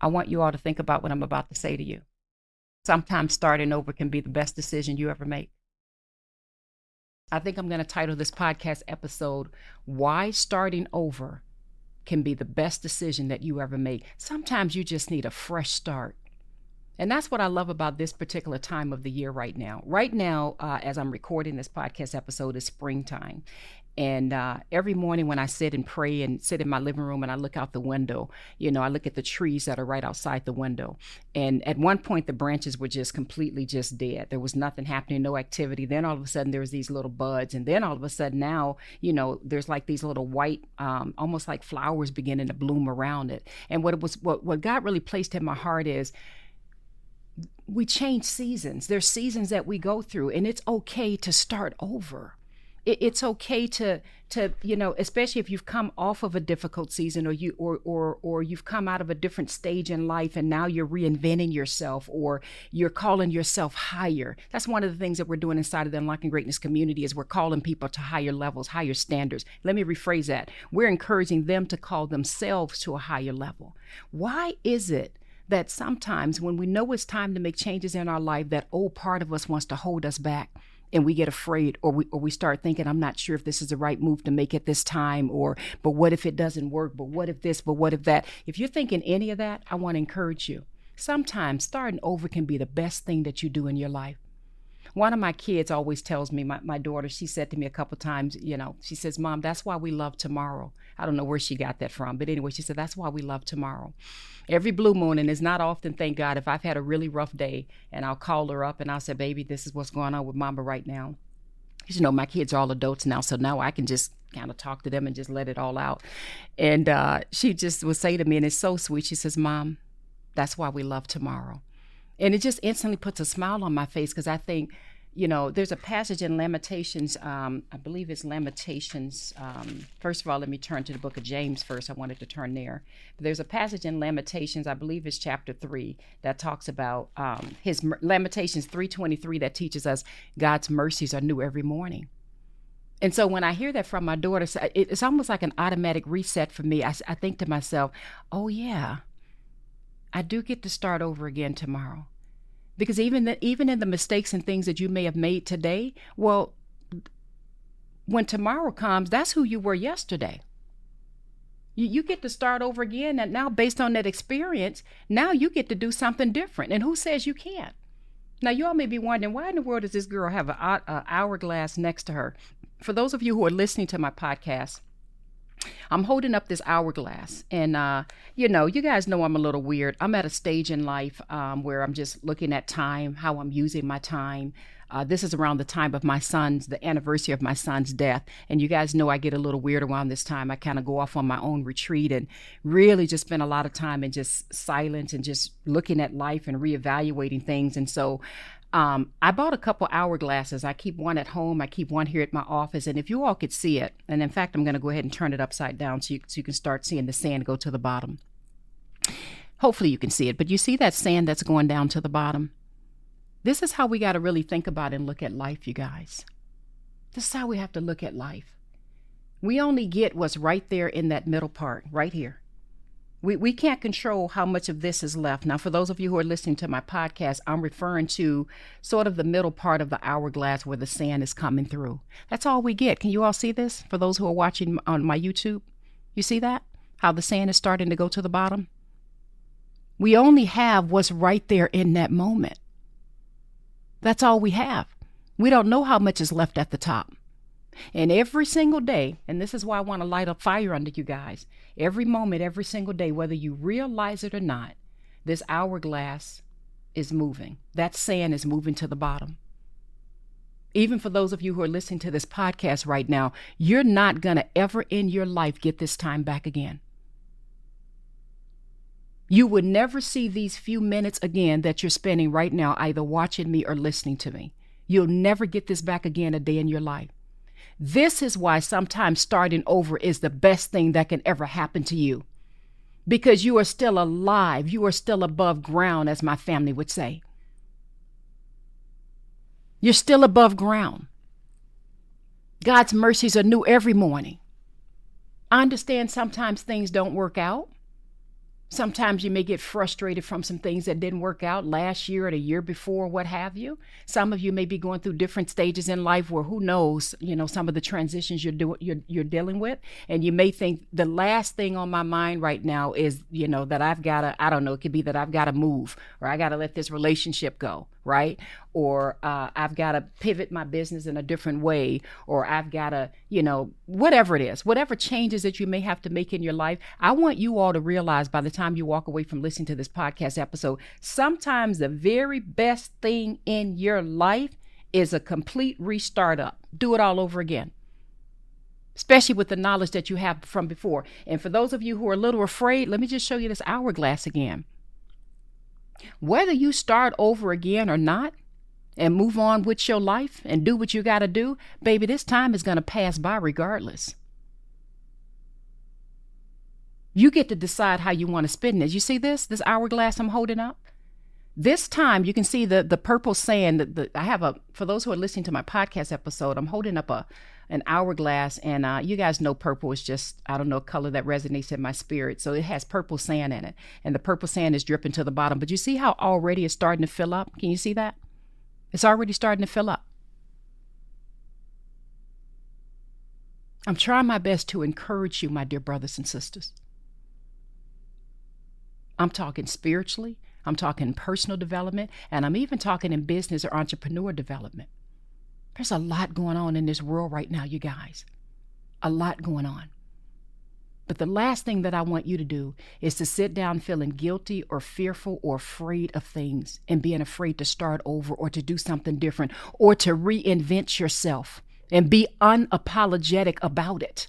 I want you all to think about what I'm about to say to you. Sometimes starting over can be the best decision you ever make. I think I'm going to title this podcast episode, Why Starting Over Can Be the Best Decision That You Ever Make. Sometimes you just need a fresh start. And that's what I love about this particular time of the year right now. Right now, as I'm recording this podcast episode, is springtime. And every morning when I sit and pray and sit in my living room and I look out the window, I look at the trees that are right outside the window. And at one point, the branches were just completely just dead. There was nothing happening, no activity. Then all of a sudden, there was these little buds. And then all of a sudden now, there's like these little white, almost like flowers beginning to bloom around it. And what God really placed in my heart is, we change seasons. There's seasons that we go through, and it's okay to start over. It's okay to especially if you've come off of a difficult season, or you've come out of a different stage in life, and now you're reinventing yourself, or you're calling yourself higher. That's one of the things that we're doing inside of the Unlocking Greatness community, is we're calling people to higher levels, higher standards. Let me rephrase that. We're encouraging them to call themselves to a higher level. Why is it that sometimes when we know it's time to make changes in our life, that old part of us wants to hold us back, and we get afraid, or we start thinking, I'm not sure if this is the right move to make at this time, but what if it doesn't work? But what if this? But what if that? If you're thinking any of that, I want to encourage you. Sometimes starting over can be the best thing that you do in your life. One of my kids always tells me, my daughter, she said to me a couple times, she says, Mom, that's why we love tomorrow. I don't know where she got that from, but anyway, she said, that's why we love tomorrow. Every blue moon, and it's not often, thank God, if I've had a really rough day, and I'll call her up and I'll say, baby, this is what's going on with Mama right now. My kids are all adults now, so now I can just kind of talk to them and just let it all out. And she just would say to me, and it's so sweet, she says, Mom, that's why we love tomorrow. And it just instantly puts a smile on my face, because I think, there's a passage in Lamentations, I believe it's Lamentations. First of all, let me turn to the book of James first. I wanted to turn there. But there's a passage in Lamentations, I believe it's chapter 3, that talks about Lamentations 3:23, that teaches us God's mercies are new every morning. And so when I hear that from my daughter, it's almost like an automatic reset for me. I think to myself, oh yeah, I do get to start over again tomorrow. Because even in the mistakes and things that you may have made today, well, when tomorrow comes, that's who you were yesterday. You get to start over again, and now based on that experience, now you get to do something different. And who says you can't? Now, you all may be wondering, why in the world does this girl have an hourglass next to her? For those of you who are listening to my podcast, I'm holding up this hourglass, and you guys know I'm a little weird. I'm at a stage in life where I'm just looking at time, how I'm using my time. This is around the time of the anniversary of my son's death, and you guys know I get a little weird around this time. I kind of go off on my own retreat and really just spend a lot of time in just silence and just looking at life and reevaluating things. And so I bought a couple hourglasses. I keep one at home. I keep one here at my office. And if you all could see it, and in fact, I'm going to go ahead and turn it upside down so you can start seeing the sand go to the bottom. Hopefully you can see it. But you see that sand that's going down to the bottom? This is how we got to really think about and look at life, you guys. This is how we have to look at life. We only get what's right there in that middle part, right here. We can't control how much of this is left. Now, for those of you who are listening to my podcast, I'm referring to sort of the middle part of the hourglass where the sand is coming through. That's all we get. Can you all see this? For those who are watching on my YouTube, you see that? How the sand is starting to go to the bottom? We only have what's right there in that moment. That's all we have. We don't know how much is left at the top. And every single day, and this is why I want to light a fire under you guys, every moment, every single day, whether you realize it or not, this hourglass is moving. That sand is moving to the bottom. Even for those of you who are listening to this podcast right now, you're not going to ever in your life get this time back again. You would never see these few minutes again that you're spending right now either watching me or listening to me. You'll never get this back again a day in your life. This is why sometimes starting over is the best thing that can ever happen to you. Because you are still alive. You are still above ground, as my family would say. You're still above ground. God's mercies are new every morning. I understand sometimes things don't work out. Sometimes you may get frustrated from some things that didn't work out last year or the year before, what have you. Some of you may be going through different stages in life where who knows, some of the transitions you're dealing with. And you may think the last thing on my mind right now is, that I've got to, I don't know, it could be that I've got to move, or I got to let this relationship go, right? Or I've got to pivot my business in a different way, or I've got to, whatever it is, whatever changes that you may have to make in your life. I want you all to realize by the time you walk away from listening to this podcast episode, sometimes the very best thing in your life is a complete restart up. Do it all over again, especially with the knowledge that you have from before. And for those of you who are a little afraid, let me just show you this hourglass again. Whether you start over again or not, and move on with your life and do what you got to do, baby, this time is going to pass by regardless. You get to decide how you want to spend it. You see this hourglass I'm holding up? This time you can see the purple sand. For those who are listening to my podcast episode, I'm holding up an hourglass, and you guys know purple is just, I don't know, a color that resonates in my spirit. So it has purple sand in it, and the purple sand is dripping to the bottom. But you see how already it's starting to fill up? Can you see that? It's already starting to fill up. I'm trying my best to encourage you, my dear brothers and sisters. I'm talking spiritually, I'm talking personal development, and I'm even talking in business or entrepreneur development. There's a lot going on in this world right now, you guys. A lot going on. But the last thing that I want you to do is to sit down feeling guilty or fearful or afraid of things and being afraid to start over or to do something different or to reinvent yourself and be unapologetic about it.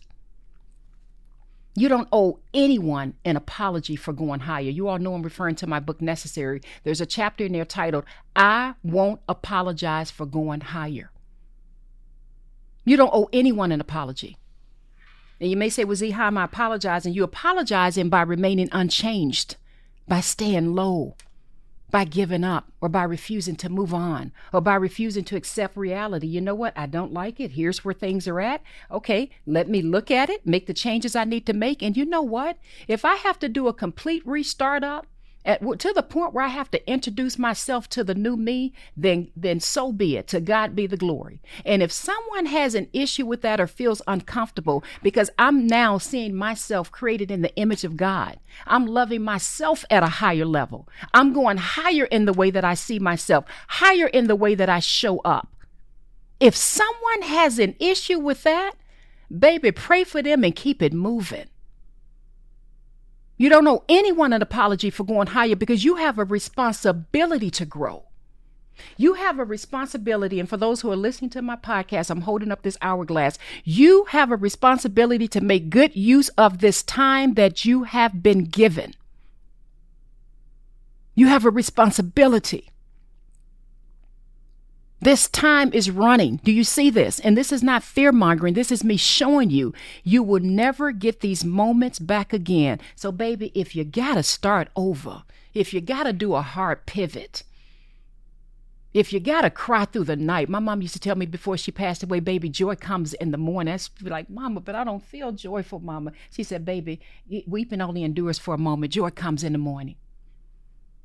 You don't owe anyone an apology for going higher. You all know I'm referring to my book, Necessary. There's a chapter in there titled, I Won't Apologize for Going Higher. You don't owe anyone an apology. And you may say, well, Z, how am I apologizing? You apologizing by remaining unchanged, by staying low, by giving up, or by refusing to move on, or by refusing to accept reality. You know what? I don't like it. Here's where things are at. Okay, let me look at it, make the changes I need to make. And you know what? If I have to do a complete restart up, to the point where I have to introduce myself to the new me, then so be it. To God be the glory. And if someone has an issue with that or feels uncomfortable because I'm now seeing myself created in the image of God, I'm loving myself at a higher level. I'm going higher in the way that I see myself, higher in the way that I show up. If someone has an issue with that, baby, pray for them and keep it moving. You don't owe anyone an apology for going higher because you have a responsibility to grow. You have a responsibility. And for those who are listening to my podcast, I'm holding up this hourglass. You have a responsibility to make good use of this time that you have been given. You have a responsibility. This time is running. Do you see this? And this is not fear mongering. This is me showing you, you will never get these moments back again. So baby, if you got to start over, if you got to do a hard pivot, if you got to cry through the night, my mom used to tell me before she passed away, baby, joy comes in the morning. I used to be like, mama, but I don't feel joyful, mama. She said, baby, weeping only endures for a moment. Joy comes in the morning.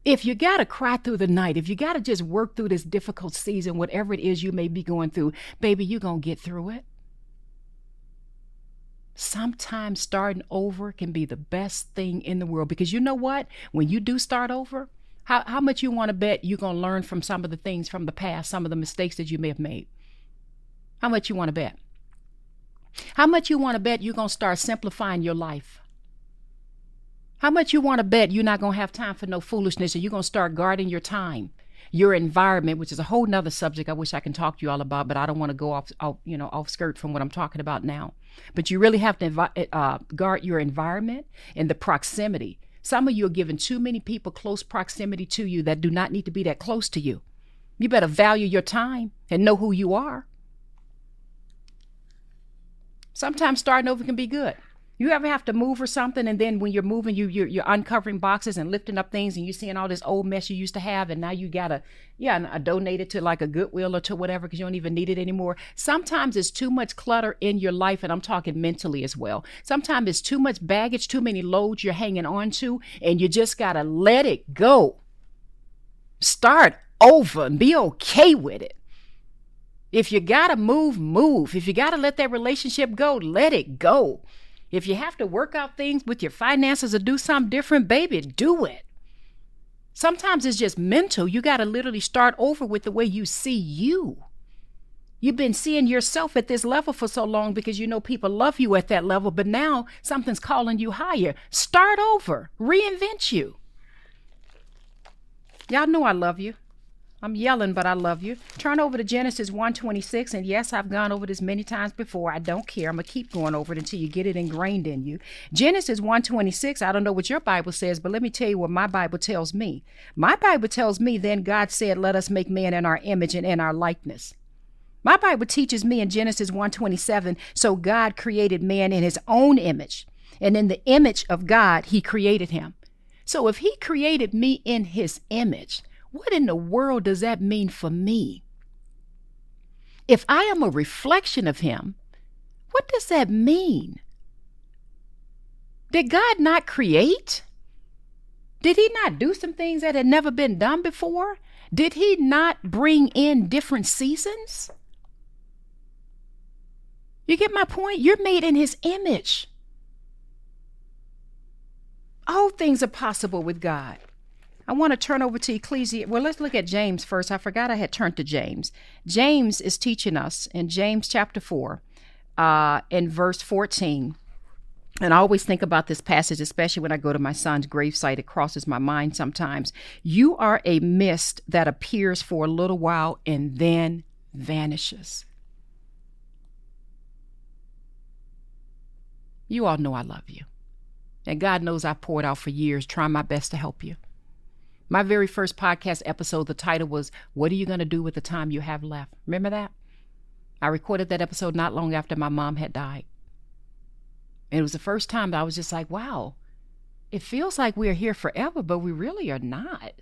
If you got to cry through the night, if you got to just work through this difficult season, whatever it is you may be going through, baby, you're going to get through it. Sometimes starting over can be the best thing in the world because you know what? When you do start over, how much you want to bet you're going to learn from some of the things from the past, some of the mistakes that you may have made? How much you want to bet? How much you want to bet you're going to start simplifying your life? How much you want to bet you're not going to have time for no foolishness and you're going to start guarding your time, your environment, which is a whole nother subject I wish I can talk to you all about, but I don't want to go off skirt from what I'm talking about now. But you really have to guard your environment and the proximity. Some of you are giving too many people close proximity to you that do not need to be that close to you. You better value your time and know who you are. Sometimes starting over can be good. You ever have to move or something, and then when you're moving, you're uncovering boxes and lifting up things, and you're seeing all this old mess you used to have, and now you gotta donate it to like a Goodwill or to whatever because you don't even need it anymore. Sometimes it's too much clutter in your life, and I'm talking mentally as well. Sometimes it's too much baggage, too many loads you're hanging on to, and you just gotta let it go. Start over and be okay with it. If you gotta move, move. If you gotta let that relationship go, let it go. If you have to work out things with your finances or do something different, baby, do it. Sometimes it's just mental. You got to literally start over with the way you see you. You've been seeing yourself at this level for so long because you know people love you at that level, but now something's calling you higher. Start over. Reinvent you. Y'all know I love you. I'm yelling, but I love you. Turn over to Genesis 1:26. And yes, I've gone over this many times before. I don't care. I'm going to keep going over it until you get it ingrained in you. Genesis 1:26. I don't know what your Bible says, but let me tell you what my Bible tells me. My Bible tells me, then God said, let us make man in our image and in our likeness. My Bible teaches me in Genesis 1:27, so God created man in his own image. And in the image of God, he created him. So if he created me in his image, what in the world does that mean for me? If I am a reflection of him, what does that mean? Did God not create? Did he not do some things that had never been done before? Did he not bring in different seasons? You get my point? You're made in his image. All things are possible with God. I want to turn over to Ecclesiastes. Well, let's look at James first. I forgot I had turned to James. James is teaching us in James chapter 4, in verse 14. And I always think about this passage, especially when I go to my son's gravesite. It crosses my mind sometimes. You are a mist that appears for a little while and then vanishes. You all know I love you. And God knows I've poured out for years, trying my best to help you. My very first podcast episode, the title was, What Are You Going to Do with the Time You Have Left? Remember that? I recorded that episode not long after my mom had died. And it was the first time that I was just like, wow, it feels like we're here forever, but we really are not.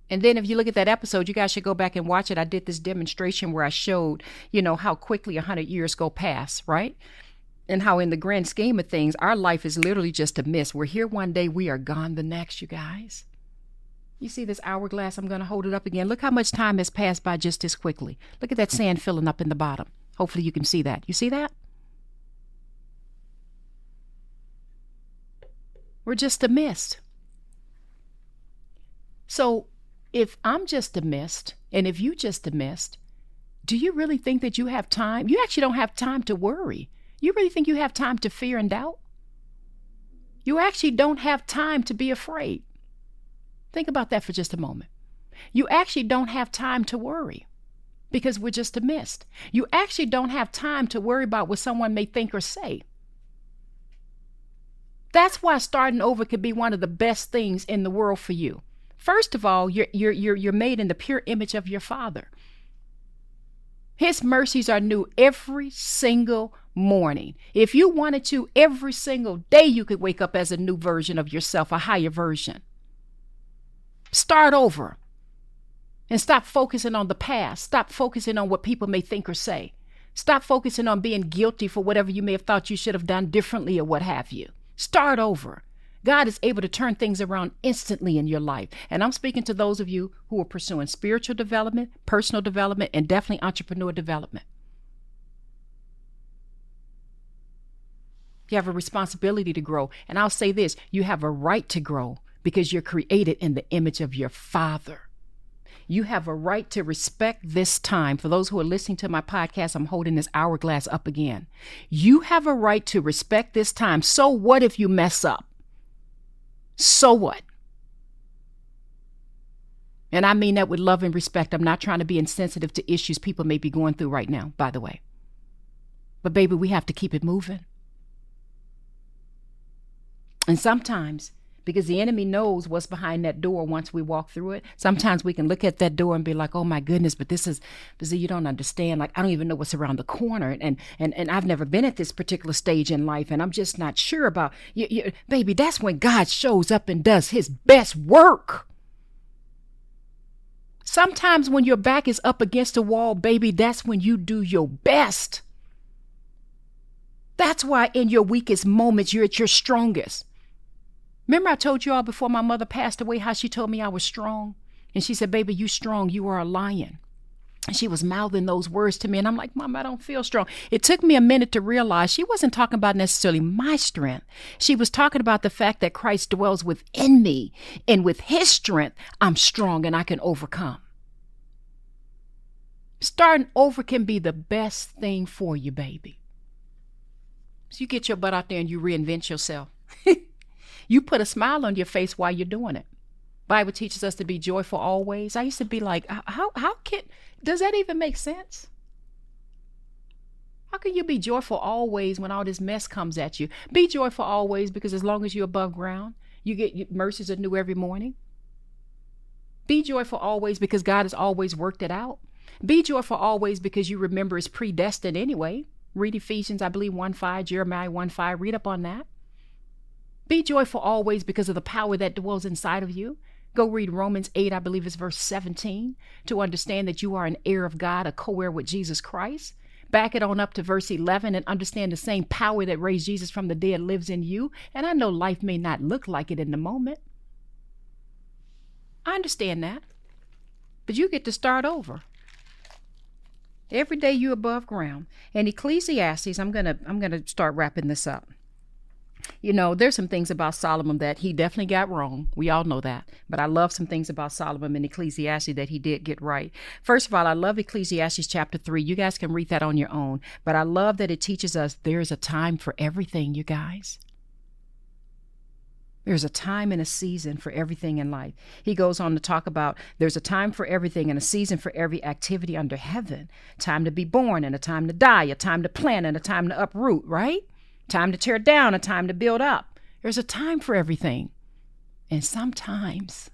And then if you look at that episode, you guys should go back and watch it. I did this demonstration where I showed, how quickly 100 years go past, right? And how in the grand scheme of things, our life is literally just a mist. We're here one day, we are gone the next, you guys. You see this hourglass? I'm going to hold it up again. Look how much time has passed by just as quickly. Look at that sand filling up in the bottom. Hopefully you can see that. You see that? We're just a mist. So if I'm just a mist, and if you just a mist, do you really think that you have time? You actually don't have time to worry. You really think you have time to fear and doubt? You actually don't have time to be afraid. Think about that for just a moment. You actually don't have time to worry because we're just a mist. You actually don't have time to worry about what someone may think or say. That's why starting over could be one of the best things in the world for you. First of all, you're made in the pure image of your Father. His mercies are new every single morning. If you wanted to, every single day you could wake up as a new version of yourself, a higher version. Start over and stop focusing on the past. Stop focusing on what people may think or say. Stop focusing on being guilty for whatever you may have thought you should have done differently or what have you. Start over. God is able to turn things around instantly in your life. And I'm speaking to those of you who are pursuing spiritual development, personal development, and definitely entrepreneur development. You have a responsibility to grow. And I'll say this, you have a right to grow because you're created in the image of your Father. You have a right to respect this time. For those who are listening to my podcast, I'm holding this hourglass up again. You have a right to respect this time. So what if you mess up? So what? And I mean that with love and respect. I'm not trying to be insensitive to issues people may be going through right now, by the way. But baby, we have to keep it moving. And sometimes, because the enemy knows what's behind that door once we walk through it. Sometimes we can look at that door and be like, oh my goodness, but you don't understand. Like, I don't even know what's around the corner. And I've never been at this particular stage in life. And I'm just not sure about you. Baby, that's when God shows up and does his best work. Sometimes when your back is up against a wall, baby, that's when you do your best. That's why in your weakest moments, you're at your strongest. Remember I told you all before my mother passed away how she told me I was strong? And she said, baby, you strong. You are a lion. And she was mouthing those words to me. And I'm like, Mom, I don't feel strong. It took me a minute to realize she wasn't talking about necessarily my strength. She was talking about the fact that Christ dwells within me. And with his strength, I'm strong and I can overcome. Starting over can be the best thing for you, baby. So you get your butt out there and you reinvent yourself. You put a smile on your face while you're doing it. Bible teaches us to be joyful always. I used to be like, does that even make sense? How can you be joyful always when all this mess comes at you? Be joyful always because as long as you're above ground, you get mercies are new every morning. Be joyful always because God has always worked it out. Be joyful always because you remember it's predestined anyway. Read Ephesians, I believe 1:5, Jeremiah 1:5. Read up on that. Be joyful always because of the power that dwells inside of you. Go read Romans 8, I believe it's verse 17, to understand that you are an heir of God, a co-heir with Jesus Christ. Back it on up to verse 11 and understand the same power that raised Jesus from the dead lives in you. And I know life may not look like it in the moment. I understand that. But you get to start over. Every day you're above ground. And Ecclesiastes, I'm gonna start wrapping this up. You know, there's some things about Solomon that he definitely got wrong. We all know that. But I love some things about Solomon in Ecclesiastes that he did get right. First of all, I love Ecclesiastes chapter 3. You guys can read that on your own. But I love that it teaches us there's a time for everything, you guys. There's a time and a season for everything in life. He goes on to talk about there's a time for everything and a season for every activity under heaven. Time to be born and a time to die, a time to plant and a time to uproot, right? Time to tear down, a time to build up. There's a time for everything. And sometimes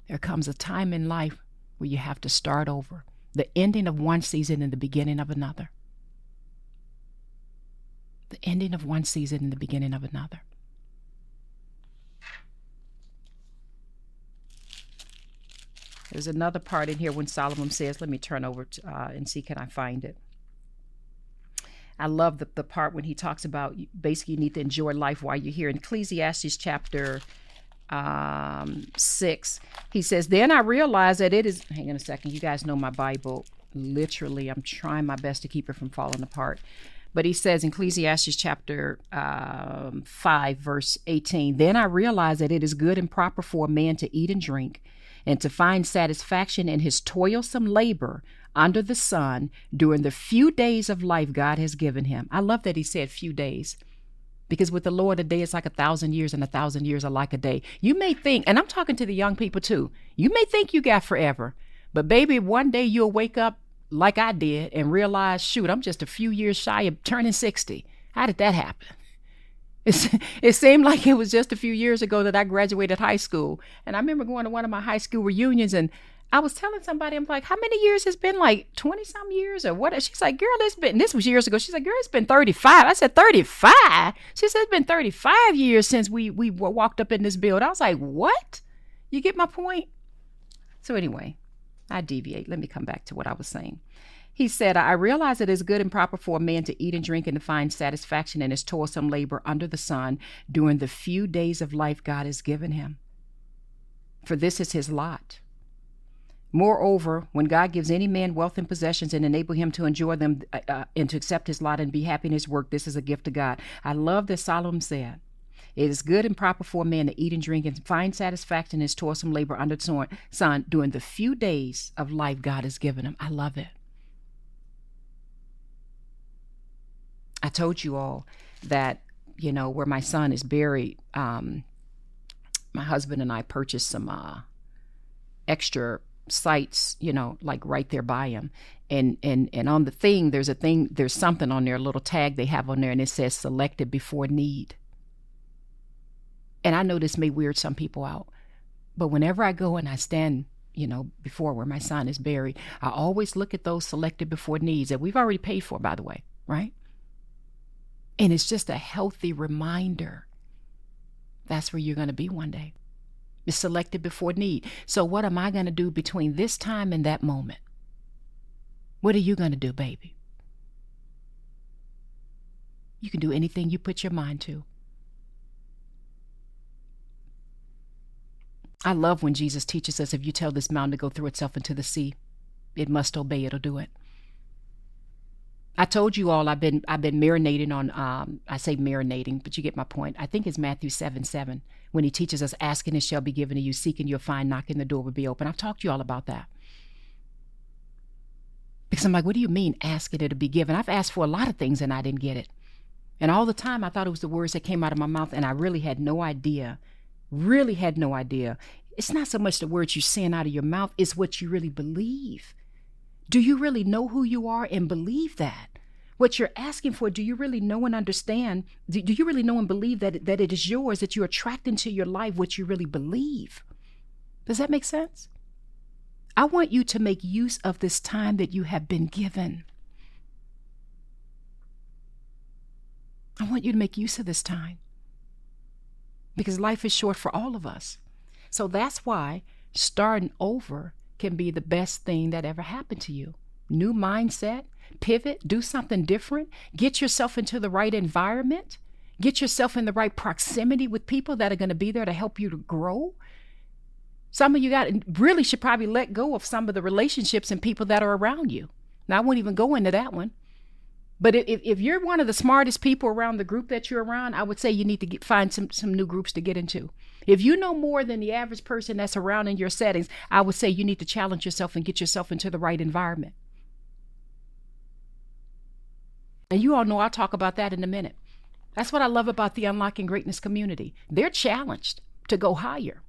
there comes a time in life where you have to start over. The ending of one season and the beginning of another. The ending of one season and the beginning of another. There's another part in here when Solomon says, let me turn over and see, can I find it? I love the part when he talks about basically you need to enjoy life while you're here. In Ecclesiastes chapter 6, he says, then I realized that it is, hang on a second, you guys know my Bible. Literally, I'm trying my best to keep it from falling apart. But he says in Ecclesiastes chapter 5, verse 18, then I realized that it is good and proper for a man to eat and drink and to find satisfaction in his toilsome labor under the sun during the few days of life God has given him. I love that he said few days, because with the Lord, a day is like 1,000 years and 1,000 years are like a day. You may think, and I'm talking to the young people too, you may think you got forever, but baby, one day you'll wake up like I did and realize, shoot, I'm just a few years shy of turning 60. How did that happen? It seemed like it was just a few years ago that I graduated high school. And I remember going to one of my high school reunions and I was telling somebody, I'm like, how many years has been, like 20 some years or what? She's like, girl, it's been, this was years ago. She's like, girl, it's been 35. I said, 35? She said, it's been 35 years since we walked up in this building. I was like, what? You get my point? So anyway, I deviate. Let me come back to what I was saying. He said, I realize it is good and proper for a man to eat and drink and to find satisfaction in his toilsome labor under the sun during the few days of life God has given him. For this is his lot. Moreover, when God gives any man wealth and possessions and enable him to enjoy them and to accept his lot and be happy in his work, this is a gift of God. I love that Solomon said, it is good and proper for a man to eat and drink and find satisfaction in his toilsome labor under the sun during the few days of life God has given him. I love it. I told you all that, you know, where my son is buried, my husband and I purchased some extra sites, you know, like right there by him. And on the thing, there's something on there, a little tag they have on there, and it says selected before need. And I know this may weird some people out, but whenever I go and I stand, before where my son is buried, I always look at those selected before needs that we've already paid for, by the way, right? And it's just a healthy reminder. That's where you're going to be one day. It's selected before need. So what am I going to do between this time and that moment? What are you going to do, baby? You can do anything you put your mind to. I love when Jesus teaches us, if you tell this mountain to go through itself into the sea, it must obey, it'll do it. I told you all I've been marinating on, I say marinating, but you get my point. I think it's Matthew 7:7, when he teaches us, asking it shall be given to you, seeking you'll find, knocking the door will be open. I've talked to you all about that. Because I'm like, what do you mean asking it to be given? I've asked for a lot of things and I didn't get it. And all the time I thought it was the words that came out of my mouth, and I really had no idea. It's not so much the words you're saying out of your mouth, it's what you really believe. Do you really know who you are and believe that? What you're asking for, do you really know and understand? Do you really know and believe that it is yours, that you attract into your life what you really believe? Does that make sense? I want you to make use of this time that you have been given. I want you to make use of this time, because life is short for all of us. So that's why starting over can be the best thing that ever happened to you. New mindset, pivot, do something different, get yourself into the right environment, get yourself in the right proximity with people that are going to be there to help you to grow. Some of you really should probably let go of some of the relationships and people that are around you. Now, I won't even go into that one. But if you're one of the smartest people around the group that you're around, I would say you need to find some new groups to get into. If you know more than the average person that's around in your settings, I would say you need to challenge yourself and get yourself into the right environment. And you all know I'll talk about that in a minute. That's what I love about the Unlocking Greatness community. They're challenged to go higher.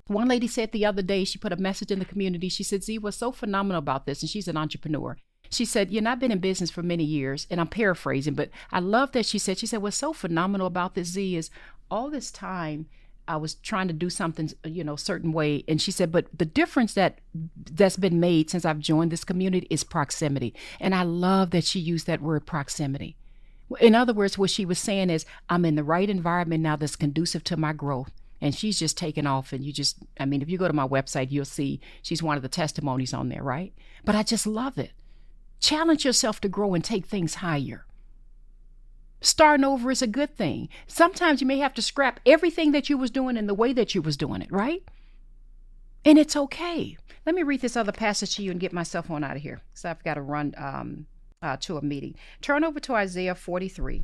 One lady said the other day, she put a message in the community. She said, Z, what's so phenomenal about this? And she's an entrepreneur. She said, I've been in business for many years, and I'm paraphrasing, but I love that she said, what's so phenomenal about this, Z, is all this time I was trying to do something, certain way. And she said, but the difference that's been made since I've joined this community is proximity. And I love that she used that word proximity. In other words, what she was saying is, I'm in the right environment now that's conducive to my growth. And she's just taken off. And if you go to my website, you'll see she's one of the testimonies on there, right? But I just love it. Challenge yourself to grow and take things higher. Starting over is a good thing. Sometimes you may have to scrap everything that you was doing and the way that you was doing it, right? And it's okay. Let me read this other passage to you and get myself on out of here, because I've got to run to a meeting. Turn over to Isaiah 43.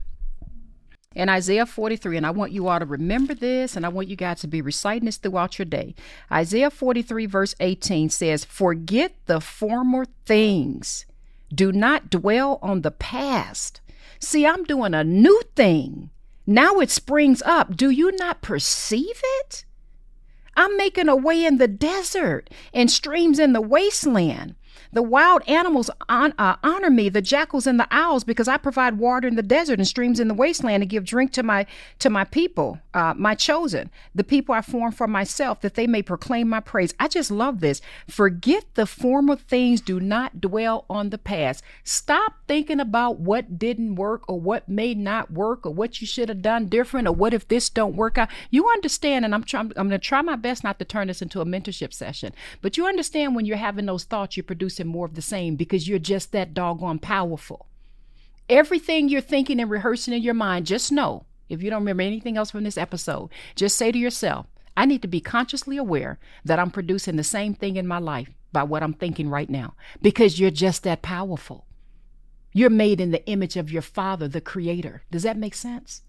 In Isaiah 43, and I want you all to remember this, and I want you guys to be reciting this throughout your day. Isaiah 43 verse 18 says, forget the former things. Do not dwell on the past. See, I'm doing a new thing. Now it springs up. Do you not perceive it? I'm making a way in the desert and streams in the wasteland. The wild animals honor me, the jackals and the owls, because I provide water in the desert and streams in the wasteland and give drink to my people, my chosen, the people I formed for myself, that they may proclaim my praise. I just love this. Forget the former things. Do not dwell on the past. Stop thinking about what didn't work or what may not work or what you should have done different or what if this don't work out. You understand, and I'm going to try my best not to turn this into a mentorship session, but you understand when you're having those thoughts, you're producing more of the same, because you're just that doggone powerful. Everything you're thinking and rehearsing in your mind, just know, if you don't remember anything else from this episode, just say to yourself, I need to be consciously aware that I'm producing the same thing in my life by what I'm thinking right now, because you're just that powerful. You're made in the image of your Father, the Creator. Does that make sense?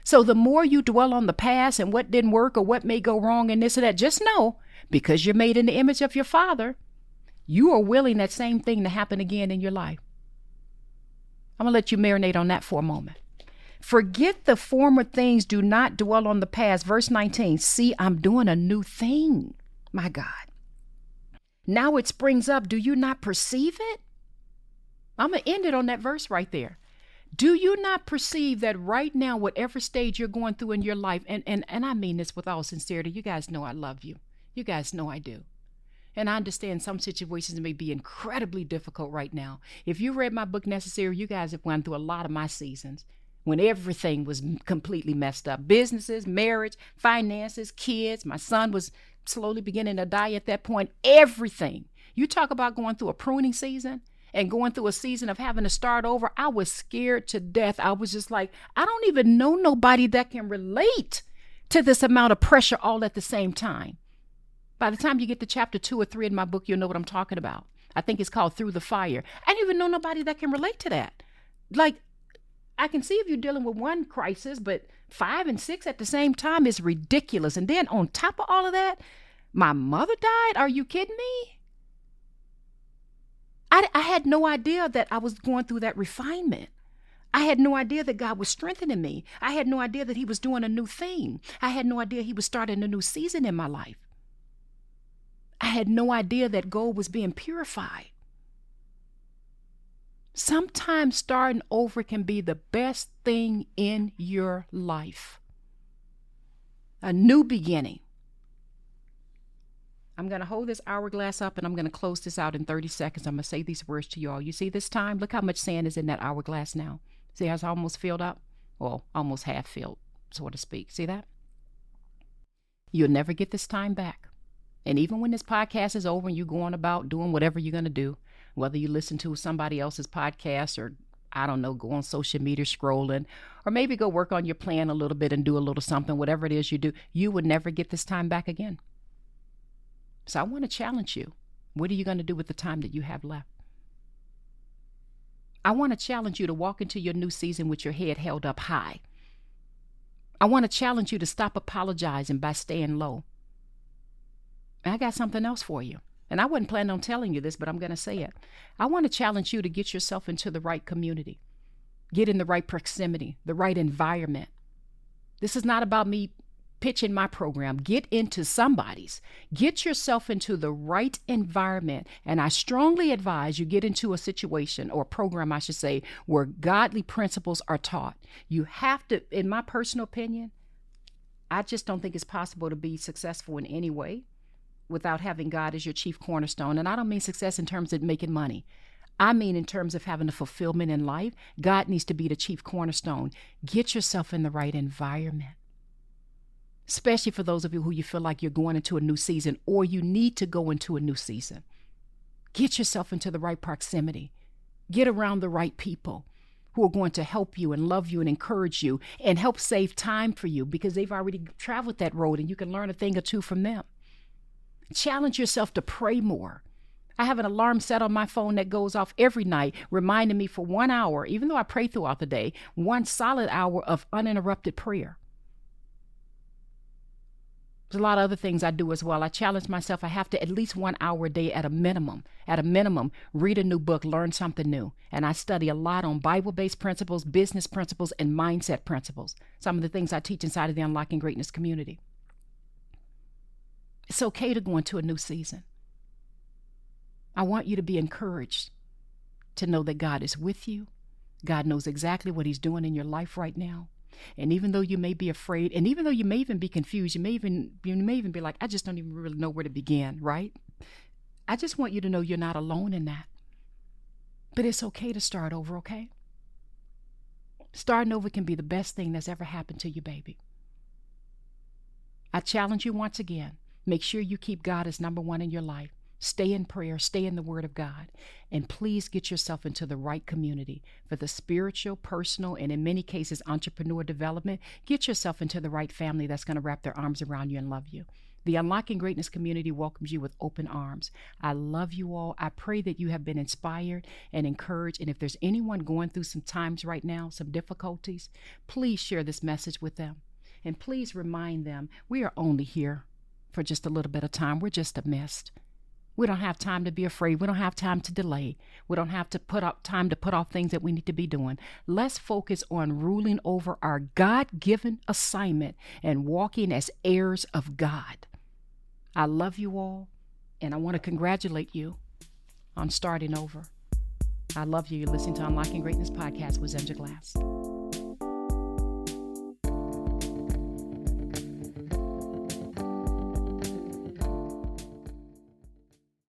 So the more you dwell on the past and what didn't work or what may go wrong and this or that, just know, because you're made in the image of your Father, you are willing that same thing to happen again in your life. I'm going to let you marinate on that for a moment. Forget the former things. Do not dwell on the past. Verse 19. See, I'm doing a new thing. My God. Now it springs up. Do you not perceive it? I'm going to end it on that verse right there. Do you not perceive that right now, whatever stage you're going through in your life, and I mean this with all sincerity, you guys know I love you. You guys know I do. And I understand some situations may be incredibly difficult right now. If you read my book, Necessary, you guys have gone through a lot of my seasons when everything was completely messed up. Businesses, marriage, finances, kids. My son was slowly beginning to die at that point. Everything. You talk about going through a pruning season and going through a season of having to start over. I was scared to death. I was just like, I don't even know nobody that can relate to this amount of pressure all at the same time. By the time you get to chapter 2 or 3 in my book, you'll know what I'm talking about. I think it's called Through the Fire. I don't even know nobody that can relate to that. Like, I can see if you're dealing with one crisis, but 5 and 6 at the same time is ridiculous. And then on top of all of that, my mother died? Are you kidding me? I had no idea that I was going through that refinement. I had no idea that God was strengthening me. I had no idea that he was doing a new thing. I had no idea he was starting a new season in my life. I had no idea that gold was being purified. Sometimes starting over can be the best thing in your life. A new beginning. I'm going to hold this hourglass up and I'm going to close this out in 30 seconds. I'm going to say these words to you all. You see this time? Look how much sand is in that hourglass now. See how it's almost filled up? Well, almost half filled, so to speak. See that? You'll never get this time back. And even when this podcast is over and you're going about doing whatever you're going to do, whether you listen to somebody else's podcast or, I don't know, go on social media scrolling, or maybe go work on your plan a little bit and do a little something, whatever it is you do, you would never get this time back again. So I want to challenge you. What are you going to do with the time that you have left? I want to challenge you to walk into your new season with your head held up high. I want to challenge you to stop apologizing by staying low. I got something else for you. And I wasn't planning on telling you this, but I'm going to say it. I want to challenge you to get yourself into the right community. Get in the right proximity, the right environment. This is not about me pitching my program. Get into somebody's. Get yourself into the right environment. And I strongly advise you get into a situation or a program, I should say, where godly principles are taught. You have to, in my personal opinion, I just don't think it's possible to be successful in any way without having God as your chief cornerstone. And I don't mean success in terms of making money. I mean in terms of having a fulfillment in life. God needs to be the chief cornerstone. Get yourself in the right environment. Especially for those of you who you feel like you're going into a new season or you need to go into a new season. Get yourself into the right proximity. Get around the right people who are going to help you and love you and encourage you and help save time for you because they've already traveled that road and you can learn a thing or two from them. Challenge yourself to pray more. I have an alarm set on my phone that goes off every night, reminding me for 1 hour, even though I pray throughout the day, 1 solid hour of uninterrupted prayer. There's a lot of other things I do as well. I challenge myself. I have to at least 1 hour a day at a minimum. At a minimum, read a new book, learn something new. And I study a lot on Bible-based principles, business principles, and mindset principles. Some of the things I teach inside of the Unlocking Greatness community. It's okay to go into a new season. I want you to be encouraged to know that God is with you. God knows exactly what he's doing in your life right now. And even though you may be afraid, and even though you may even be confused, you may even be like, I just don't even really know where to begin, right? I just want you to know you're not alone in that. But it's okay to start over, okay? Starting over can be the best thing that's ever happened to you, baby. I challenge you once again. Make sure you keep God as number one in your life. Stay in prayer, stay in the Word of God, and please get yourself into the right community for the spiritual, personal, and in many cases, entrepreneur development. Get yourself into the right family that's going to wrap their arms around you and love you. The Unlocking Greatness community welcomes you with open arms. I love you all. I pray that you have been inspired and encouraged. And if there's anyone going through some times right now, some difficulties, please share this message with them. And please remind them we are only here for just a little bit of time. We're just a mist. We don't have time to be afraid. We don't have time to delay. We don't have to put up time to put off things that we need to be doing. Let's focus on ruling over our God-given assignment and walking as heirs of God. I love you all, and I want to congratulate you on starting over. I love you. You're listening to Unlocking Greatness Podcast with Zenja Glass.